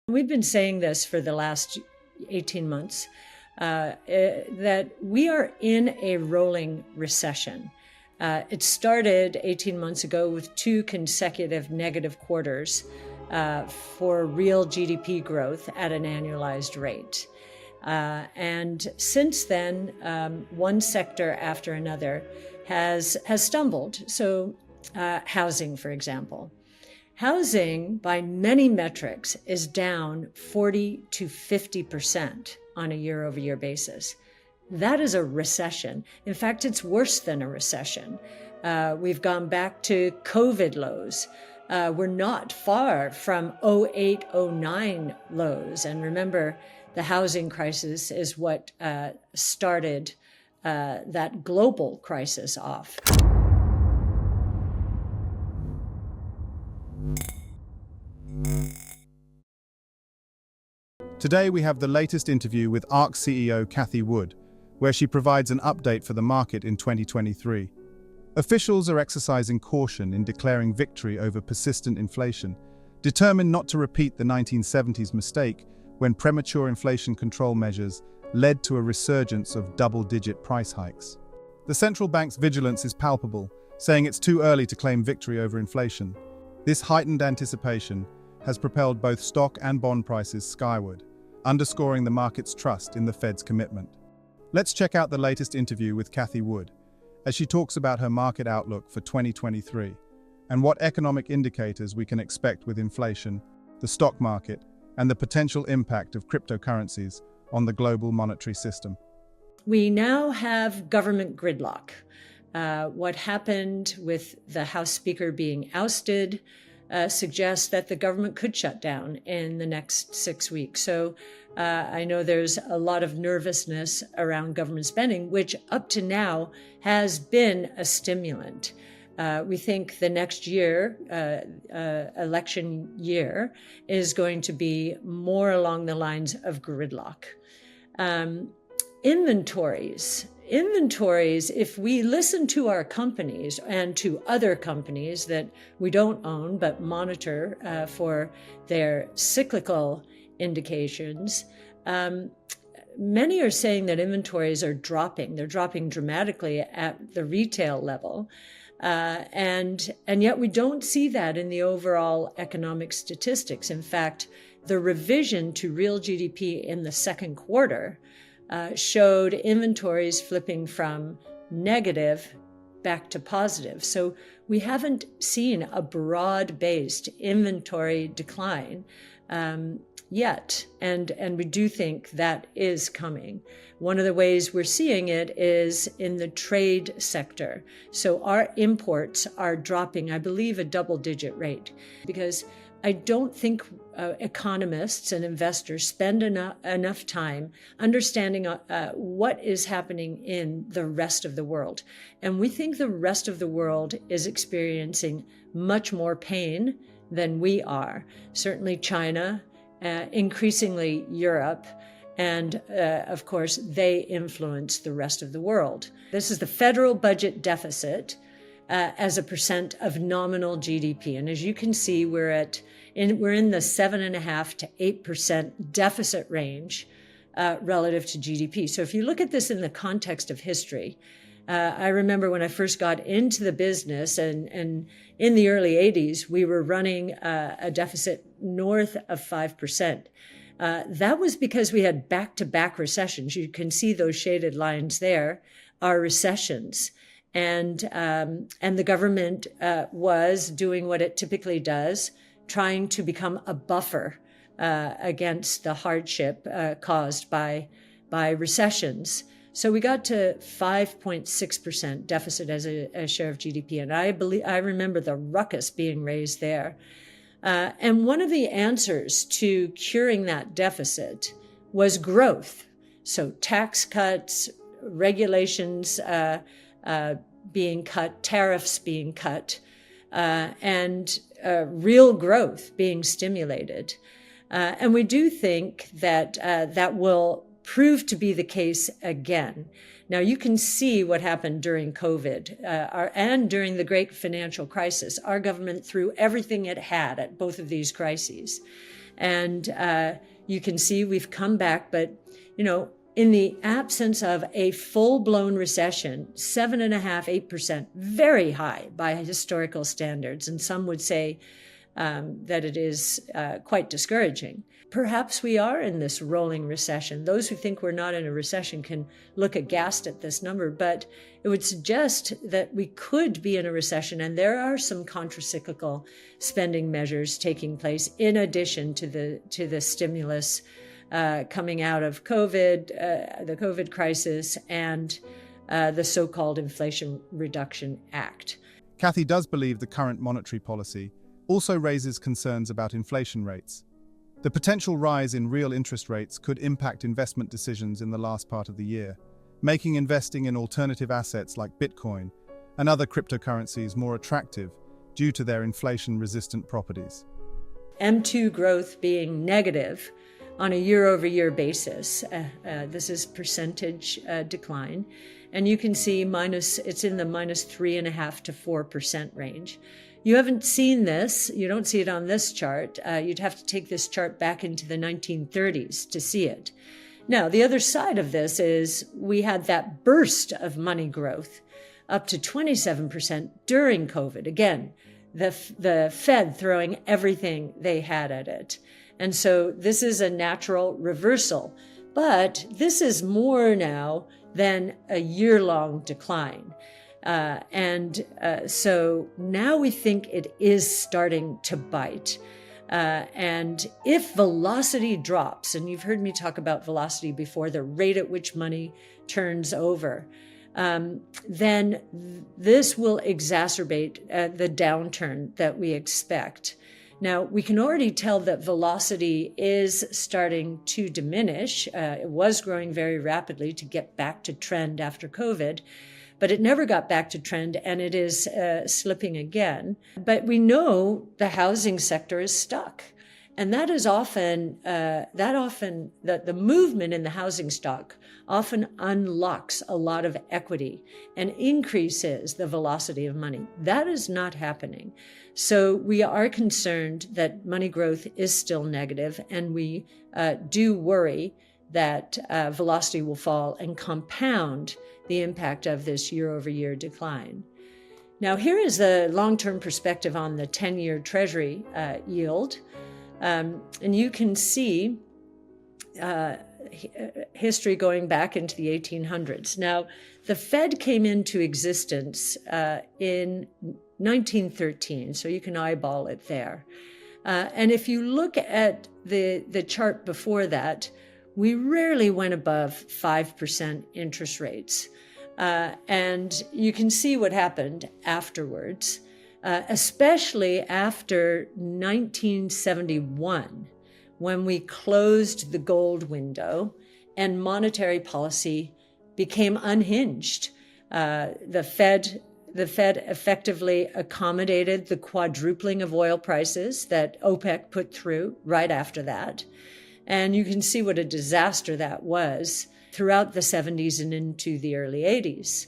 We've been saying this for the last 18 months, that we are in a rolling recession. It started 18 months ago with 2 consecutive negative quarters for real GDP growth at an annualized rate. And since then, one sector after another has stumbled. So housing, for example. Housing, by many metrics, is down 40 to 50% on a year-over-year basis. That is a recession. In fact, it's worse than a recession. We've gone back to COVID lows. We're not far from 08, 09 lows. And remember, the housing crisis is what started that global crisis off. Today we have the latest interview with ARK CEO Cathie Wood, where she provides an update for the market in 2023. Officials are exercising caution in declaring victory over persistent inflation, determined not to repeat the 1970s mistake when premature inflation control measures led to a resurgence of double-digit price hikes. The central bank's vigilance is palpable, saying it's too early to claim victory over inflation. This heightened anticipation has propelled both stock and bond prices skyward, underscoring the market's trust in the Fed's commitment. Let's check out the latest interview with Cathie Wood, as she talks about her market outlook for 2023 and what economic indicators we can expect with inflation, the stock market, and the potential impact of cryptocurrencies on the global monetary system. We now have government gridlock. What happened with the House Speaker being ousted suggests that the government could shut down in the next 6 weeks. So I know there's a lot of nervousness around government spending, which up to now has been a stimulant. We think the next year, election year, is going to be more along the lines of gridlock. Inventories, if we listen to our companies and to other companies that we don't own but monitor for their cyclical indications, many are saying that inventories are dropping. They're dropping dramatically at the retail level. And yet we don't see that in the overall economic statistics. In fact, the revision to real GDP in the second quarter showed inventories flipping from negative back to positive. So we haven't seen a broad-based inventory decline yet, and we do think that is coming. One of the ways we're seeing it is in the trade sector. So our imports are dropping, I believe, a double-digit rate, because I don't think economists and investors spend enough time understanding what is happening in the rest of the world. And we think the rest of the world is experiencing much more pain than we are. Certainly China, increasingly Europe, and of course, they influence the rest of the world. This is the federal budget deficit as a percent of nominal GDP. And as you can see, we're in the 7.5% to 8% deficit range relative to GDP. So if you look at this in the context of history, I remember when I first got into the business, and in the early 80s, we were running a deficit north of 5%. That was because we had back-to-back recessions. You can see those shaded lines there are recessions. And the government was doing what it typically does, trying to become a buffer against the hardship caused by recessions. So we got to 5.6% deficit as a share of GDP. And I remember the ruckus being raised there. And one of the answers to curing that deficit was growth. So tax cuts, regulations being cut, tariffs being cut, and real growth being stimulated. And we do think that that will prove to be the case again. Now, you can see what happened during COVID and during the great financial crisis. Our government threw everything it had at both of these crises. And you can see we've come back, but, in the absence of a full-blown recession, 7.5%, 8%, very high by historical standards. And some would say that it is quite discouraging. Perhaps we are in this rolling recession. Those who think we're not in a recession can look aghast at this number, but it would suggest that we could be in a recession, and there are some contracyclical spending measures taking place in addition to the stimulus coming out of COVID, the COVID crisis, and the so-called Inflation Reduction Act. Cathie does believe the current monetary policy also raises concerns about inflation rates. The potential rise in real interest rates could impact investment decisions in the last part of the year, making investing in alternative assets like Bitcoin and other cryptocurrencies more attractive due to their inflation-resistant properties. M2 growth being negative on a year-over-year basis. This is percentage decline. And you can see it's in the -3.5% to 4% range. You haven't seen this. You don't see it on this chart. You'd have to take this chart back into the 1930s to see it. Now, the other side of this is we had that burst of money growth up to 27% during COVID. Again, the Fed throwing everything they had at it. And so this is a natural reversal. But this is more now than a year-long decline. So now we think it is starting to bite. And if velocity drops, and you've heard me talk about velocity before, the rate at which money turns over, then this will exacerbate the downturn that we expect. Now, we can already tell that velocity is starting to diminish. It was growing very rapidly to get back to trend after COVID, but it never got back to trend, and it is slipping again. But we know the housing sector is stuck. And that is often, the movement in the housing stock often unlocks a lot of equity and increases the velocity of money. That is not happening. So we are concerned that money growth is still negative, and we do worry that velocity will fall and compound the impact of this year-over-year decline. Now, here is the long-term perspective on the 10-year Treasury yield. And you can see history going back into the 1800s. Now, the Fed came into existence in 1913, so you can eyeball it there. And if you look at the chart before that, we rarely went above 5% interest rates. And you can see what happened afterwards. Especially after 1971, when we closed the gold window and monetary policy became unhinged. The Fed effectively accommodated the quadrupling of oil prices that OPEC put through right after that. And you can see what a disaster that was throughout the 70s and into the early 80s.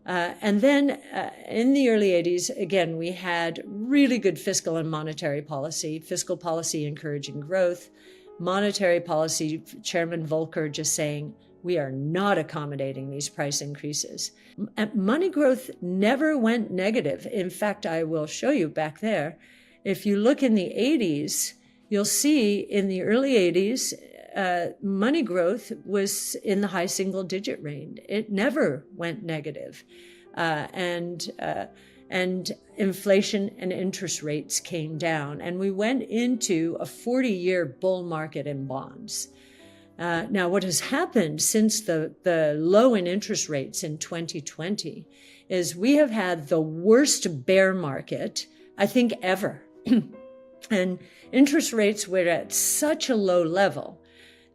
And then in the early 80s, again, we had really good fiscal and monetary policy encouraging growth, monetary policy, Chairman Volcker just saying, we are not accommodating these price increases. Money growth never went negative. In fact, I will show you back there. If you look in the 80s, you'll see in the early 80s, money growth was in the high single-digit range. It never went negative. And inflation and interest rates came down. And we went into a 40-year bull market in bonds. Now, what has happened since the low in interest rates in 2020 is we have had the worst bear market, I think, ever. And interest rates were at such a low level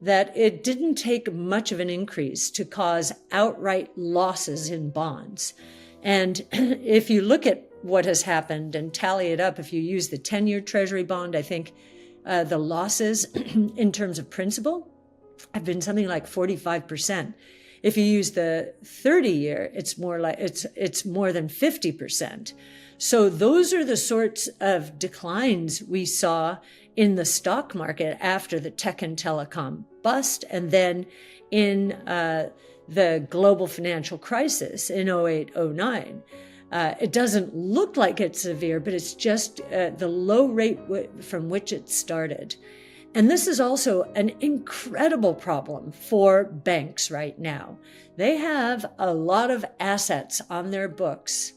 that it didn't take much of an increase to cause outright losses in bonds. And if you look at what has happened and tally it up, if you use the 10-year Treasury bond, I think the losses in terms of principal have been something like 45%. If you use the 30-year, it's more than 50%. So those are the sorts of declines we saw in the stock market after the tech and telecom bust, and then in the global financial crisis in 08, 09. It doesn't look like it's severe, but it's just the low rate from which it started. And this is also an incredible problem for banks right now. They have a lot of assets on their books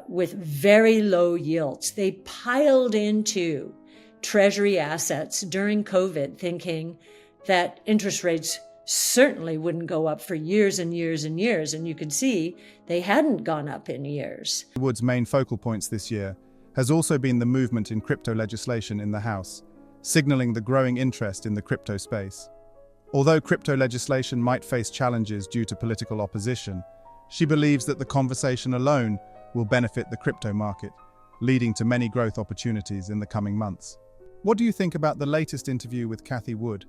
with very low yields. They piled into treasury assets during COVID, thinking that interest rates certainly wouldn't go up for years and years and years. And you can see they hadn't gone up in years. Wood's main focal points this year has also been the movement in crypto legislation in the House, signaling the growing interest in the crypto space. Although crypto legislation might face challenges due to political opposition, she believes that the conversation alone will benefit the crypto market, leading to many growth opportunities in the coming months. What do you think about the latest interview with Cathie Wood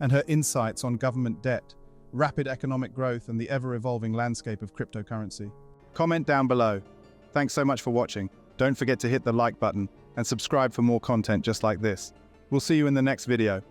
and her insights on government debt, rapid economic growth, and the ever-evolving landscape of cryptocurrency? Comment down below. Thanks so much for watching. Don't forget to hit the like button and subscribe for more content just like this. We'll see you in the next video.